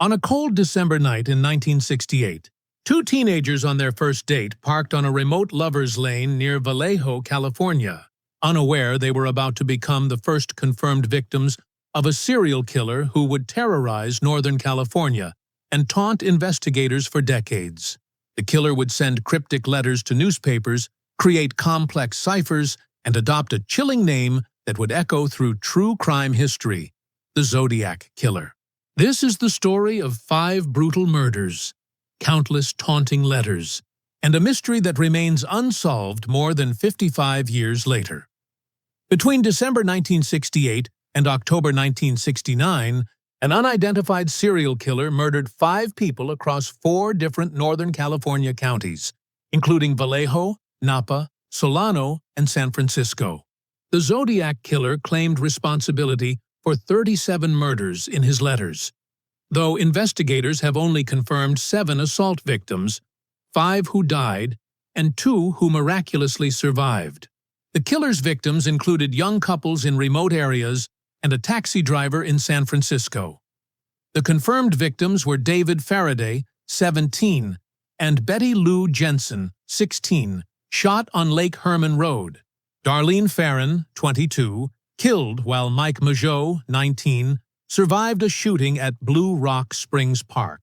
On a cold December night in 1968, two teenagers on their first date parked on a remote lover's lane near Vallejo, California, unaware they were about to become the first confirmed victims of a serial killer who would terrorize Northern California and taunt investigators for decades. The killer would send cryptic letters to newspapers, create complex ciphers, and adopt a chilling name that would echo through true crime history: the Zodiac Killer. This is the story of 5 brutal murders, countless taunting letters, and a mystery that remains unsolved more than 55 years later. Between December 1968 and October 1969, an unidentified serial killer murdered 5 people across 4 different Northern California counties, including Vallejo, Napa, Solano, and San Francisco. The Zodiac Killer claimed responsibility for 37 murders in his letters, though investigators have only confirmed 7 assault victims, 5 who died, and 2 who miraculously survived. The killer's victims included young couples in remote areas and a taxi driver in San Francisco. The confirmed victims were David Faraday, 17, and Betty Lou Jensen, 16, shot on Lake Herman Road. Darlene Ferrin, 22, killed while Mike Mageau, 19, survived a shooting at Blue Rock Springs Park.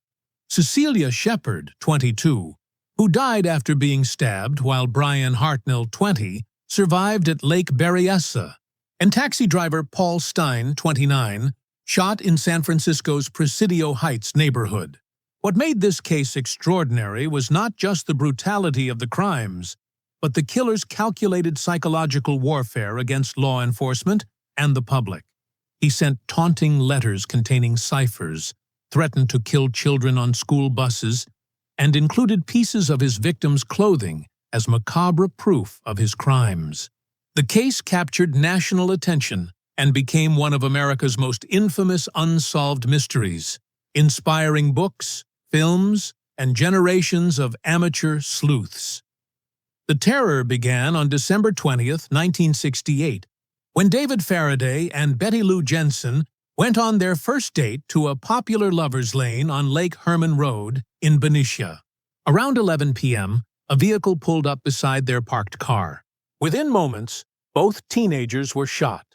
Cecilia Shepard, 22, who died after being stabbed, while Brian Hartnell, 20, survived at Lake Berryessa. And taxi driver Paul Stein, 29, shot in San Francisco's Presidio Heights neighborhood. What made this case extraordinary was not just the brutality of the crimes, but the killer's calculated psychological warfare against law enforcement and the public. He sent taunting letters containing ciphers, threatened to kill children on school buses, and included pieces of his victims' clothing as macabre proof of his crimes. The case captured national attention and became one of America's most infamous unsolved mysteries, inspiring books, films, and generations of amateur sleuths. The terror began on December 20, 1968, when David Faraday and Betty Lou Jensen went on their first date to a popular lover's lane on Lake Herman Road in Benicia. Around 11 p.m., a vehicle pulled up beside their parked car. Within moments, both teenagers were shot.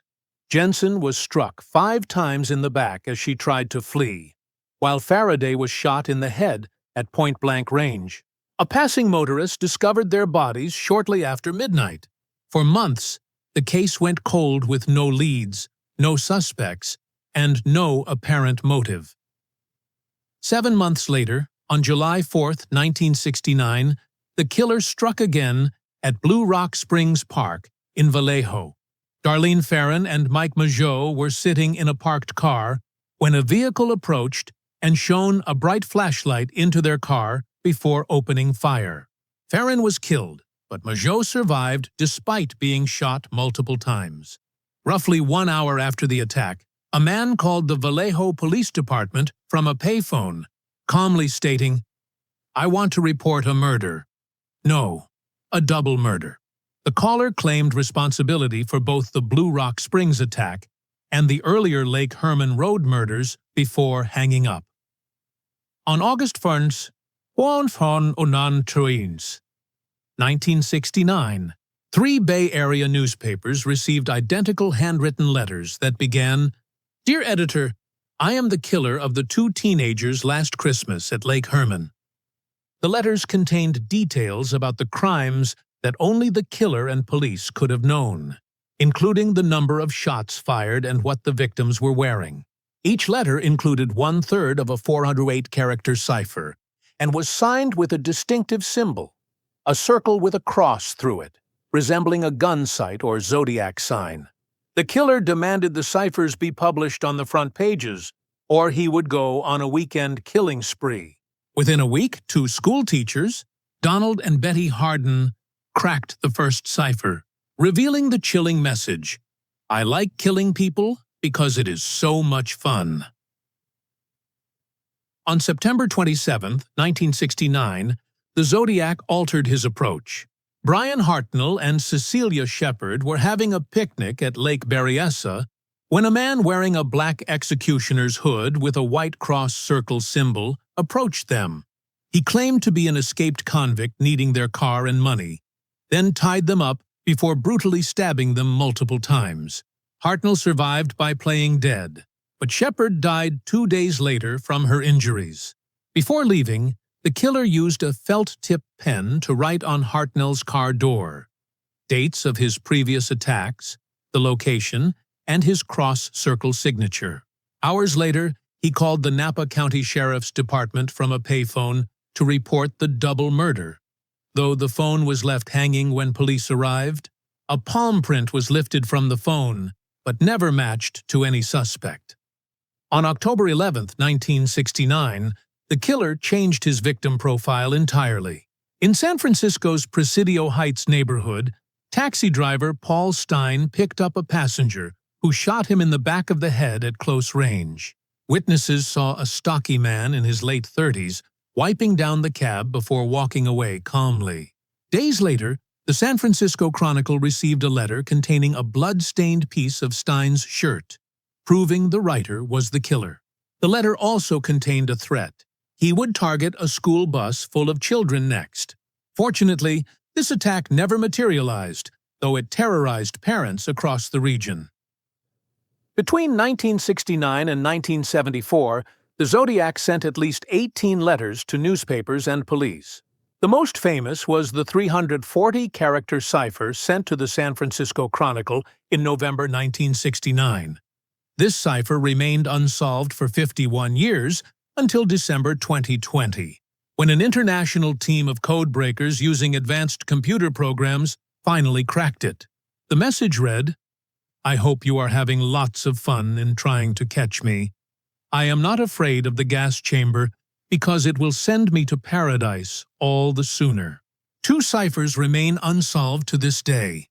Jensen was struck 5 times in the back as she tried to flee, while Faraday was shot in the head at point-blank range. A passing motorist discovered their bodies shortly after midnight. For months, the case went cold with no leads, no suspects, and no apparent motive. 7 months later, on July 4, 1969, the killer struck again at Blue Rock Springs Park in Vallejo. Darlene Ferrin and Mike Mageau were sitting in a parked car when a vehicle approached and shone a bright flashlight into their car before opening fire. Ferrin was killed, but Mageau survived despite being shot multiple times. Roughly 1 hour after the attack, a man called the Vallejo Police Department from a payphone, calmly stating, "I want to report a murder." No, a double murder. The caller claimed responsibility for both the Blue Rock Springs attack and the earlier Lake Herman Road murders before hanging up. On August 1st, 1969, 3 Bay Area newspapers received identical handwritten letters that began, "Dear Editor, I am the killer of the 2 teenagers last Christmas at Lake Herman." The letters contained details about the crimes that only the killer and police could have known, including the number of shots fired and what the victims were wearing. Each letter included 1/3 of a 408-character cipher and was signed with a distinctive symbol, a circle with a cross through it, resembling a gun sight or zodiac sign. The killer demanded the ciphers be published on the front pages, or he would go on a weekend killing spree. Within a week, 2 school teachers, Donald and Betty Harden, cracked the first cipher, revealing the chilling message, "I like killing people because it is so much fun." On September 27, 1969, the Zodiac altered his approach. Brian Hartnell and Cecilia Shepard were having a picnic at Lake Berryessa when a man wearing a black executioner's hood with a white cross circle symbol approached them. He claimed to be an escaped convict needing their car and money, then tied them up before brutally stabbing them multiple times. Hartnell survived by playing dead, but Shepard died 2 days later from her injuries. Before leaving, the killer used a felt-tip pen to write on Hartnell's car door dates of his previous attacks, the location, and his cross-circle signature. Hours later, he called the Napa County Sheriff's Department from a payphone to report the double murder. Though the phone was left hanging when police arrived, a palm print was lifted from the phone, but never matched to any suspect. On October 11, 1969, the killer changed his victim profile entirely. In San Francisco's Presidio Heights neighborhood, taxi driver Paul Stein picked up a passenger who shot him in the back of the head at close range. Witnesses saw a stocky man in his late 30s wiping down the cab before walking away calmly. Days later, the San Francisco Chronicle received a letter containing a blood-stained piece of Stein's shirt, proving the writer was the killer. The letter also contained a threat. He would target a school bus full of children next. Fortunately, this attack never materialized, though it terrorized parents across the region. Between 1969 and 1974, the Zodiac sent at least 18 letters to newspapers and police. The most famous was the 340-character cipher sent to the San Francisco Chronicle in November 1969. This cipher remained unsolved for 51 years until December 2020, when an international team of codebreakers using advanced computer programs finally cracked it. The message read, "I hope you are having lots of fun in trying to catch me. I am not afraid of the gas chamber because it will send me to paradise all the sooner." 2 ciphers remain unsolved to this day.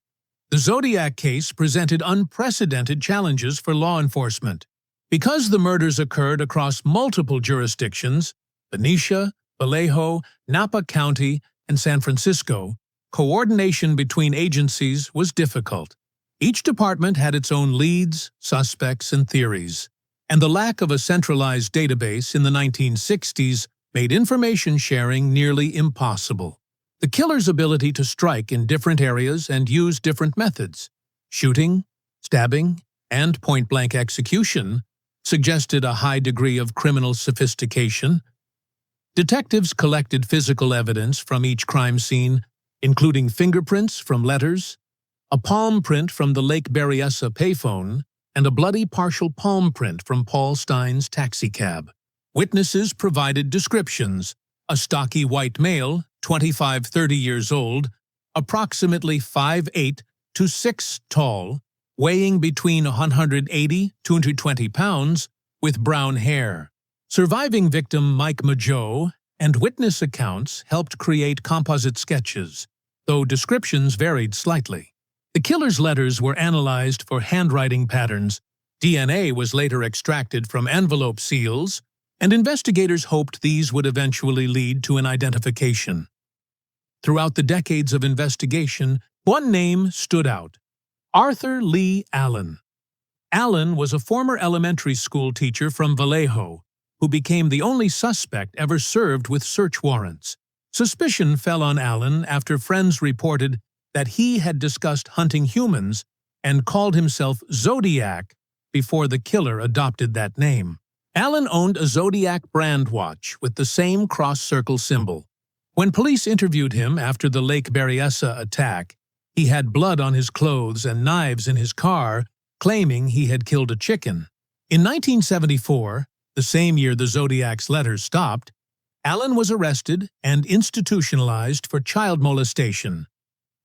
The Zodiac case presented unprecedented challenges for law enforcement. Because the murders occurred across multiple jurisdictions, Benicia, Vallejo, Napa County, and San Francisco, coordination between agencies was difficult. Each department had its own leads, suspects, and theories, and the lack of a centralized database in the 1960s made information sharing nearly impossible. The killer's ability to strike in different areas and use different methods, shooting, stabbing, and point-blank execution, suggested a high degree of criminal sophistication. Detectives collected physical evidence from each crime scene, including fingerprints from letters, a palm print from the Lake Berryessa payphone, and a bloody partial palm print from Paul Stein's taxicab. Witnesses provided descriptions: a stocky white male, 25-30 years old, approximately 5'8" to 6 tall, weighing between 180 to 220 pounds, with brown hair. Surviving victim Mike Mageau and witness accounts helped create composite sketches, though descriptions varied slightly. The killer's letters were analyzed for handwriting patterns, DNA was later extracted from envelope seals, and investigators hoped these would eventually lead to an identification. Throughout the decades of investigation, one name stood out: Arthur Lee Allen. Allen was a former elementary school teacher from Vallejo, who became the only suspect ever served with search warrants. Suspicion fell on Allen after friends reported that he had discussed hunting humans and called himself Zodiac before the killer adopted that name. Allen owned a Zodiac brand watch with the same cross-circle symbol. When police interviewed him after the Lake Berryessa attack, he had blood on his clothes and knives in his car, claiming he had killed a chicken. In 1974, the same year the Zodiac's letters stopped, Allen was arrested and institutionalized for child molestation.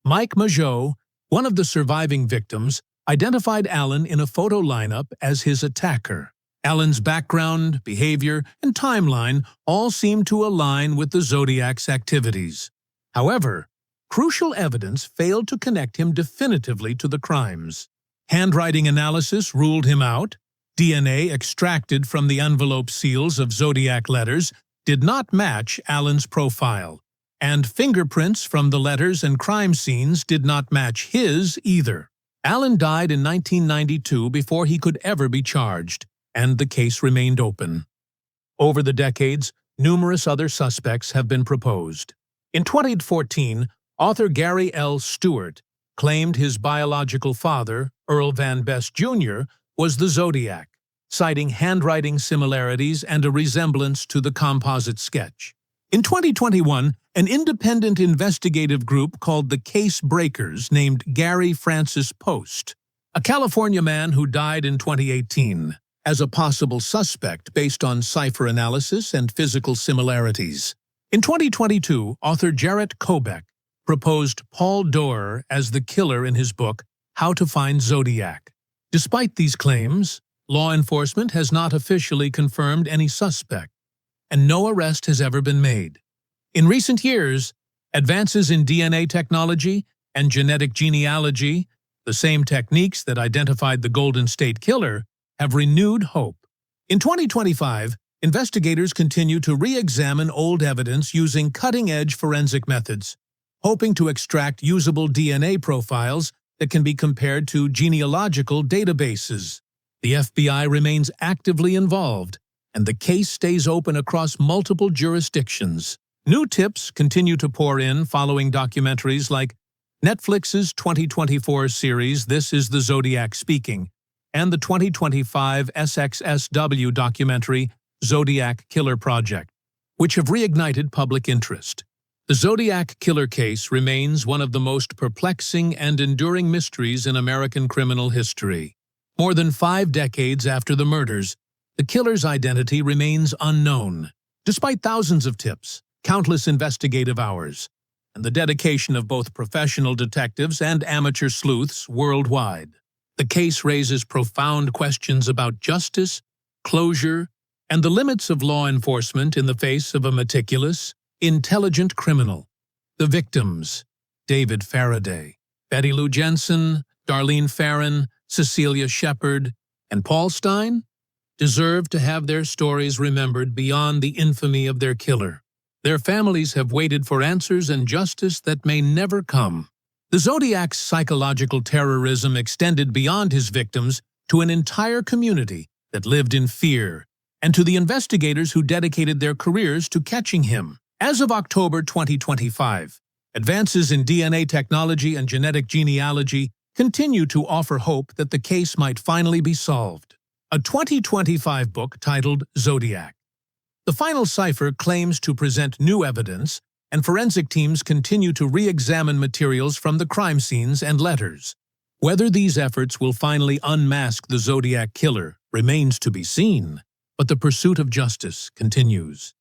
Mike Mageau, one of the surviving victims, identified Allen in a photo lineup as his attacker. Allen's background, behavior, and timeline all seemed to align with the Zodiac's activities. However, crucial evidence failed to connect him definitively to the crimes. Handwriting analysis ruled him out, DNA extracted from the envelope seals of Zodiac letters did not match Allen's profile, and fingerprints from the letters and crime scenes did not match his either. Allen died in 1992 before he could ever be charged, and the case remained open. Over the decades, numerous other suspects have been proposed. In 2014, author Gary L. Stewart claimed his biological father, Earl Van Best Jr., was the Zodiac, citing handwriting similarities and a resemblance to the composite sketch. In 2021, an independent investigative group called the Case Breakers named Gary Francis Post, a California man who died in 2018, as a possible suspect based on cipher analysis and physical similarities. In 2022, author Jarrett Kobek proposed Paul Doerr as the killer in his book, How to Find Zodiac. Despite these claims, law enforcement has not officially confirmed any suspect, and no arrest has ever been made. In recent years, advances in DNA technology and genetic genealogy, the same techniques that identified the Golden State Killer, have renewed hope. In 2025, investigators continue to re-examine old evidence using cutting-edge forensic methods, hoping to extract usable DNA profiles that can be compared to genealogical databases. The FBI remains actively involved, and the case stays open across multiple jurisdictions. New tips continue to pour in following documentaries like Netflix's 2024 series This Is the Zodiac Speaking and the 2025 SXSW documentary Zodiac Killer Project, which have reignited public interest. The Zodiac Killer case remains one of the most perplexing and enduring mysteries in American criminal history. More than 5 decades after the murders, the killer's identity remains unknown. Despite thousands of tips, countless investigative hours, and the dedication of both professional detectives and amateur sleuths worldwide, the case raises profound questions about justice, closure, and the limits of law enforcement in the face of a meticulous, intelligent criminal. The victims, David Faraday, Betty Lou Jensen, Darlene Ferrin, Cecilia Shepard, and Paul Stein, deserve to have their stories remembered beyond the infamy of their killer. Their families have waited for answers and justice that may never come. The Zodiac's psychological terrorism extended beyond his victims to an entire community that lived in fear, and to the investigators who dedicated their careers to catching him. As of October 2025, advances in DNA technology and genetic genealogy continue to offer hope that the case might finally be solved. A 2025 book titled Zodiac. The final cipher claims to present new evidence, and forensic teams continue to re-examine materials from the crime scenes and letters. Whether these efforts will finally unmask the Zodiac Killer remains to be seen, but the pursuit of justice continues.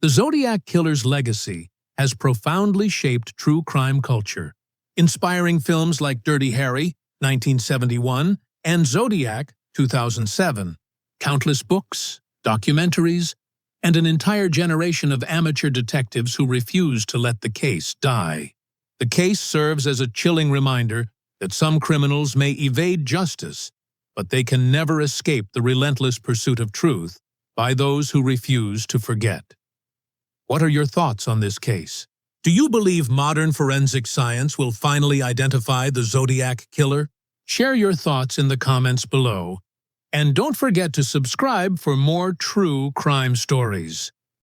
The Zodiac Killer's legacy has profoundly shaped true crime culture, inspiring films like Dirty Harry, 1971, and Zodiac, 2007, countless books, documentaries, and an entire generation of amateur detectives who refuse to let the case die. The case serves as a chilling reminder that some criminals may evade justice, but they can never escape the relentless pursuit of truth by those who refuse to forget. What are your thoughts on this case? Do you believe modern forensic science will finally identify the Zodiac Killer? Share your thoughts in the comments below. And don't forget to subscribe for more true crime stories.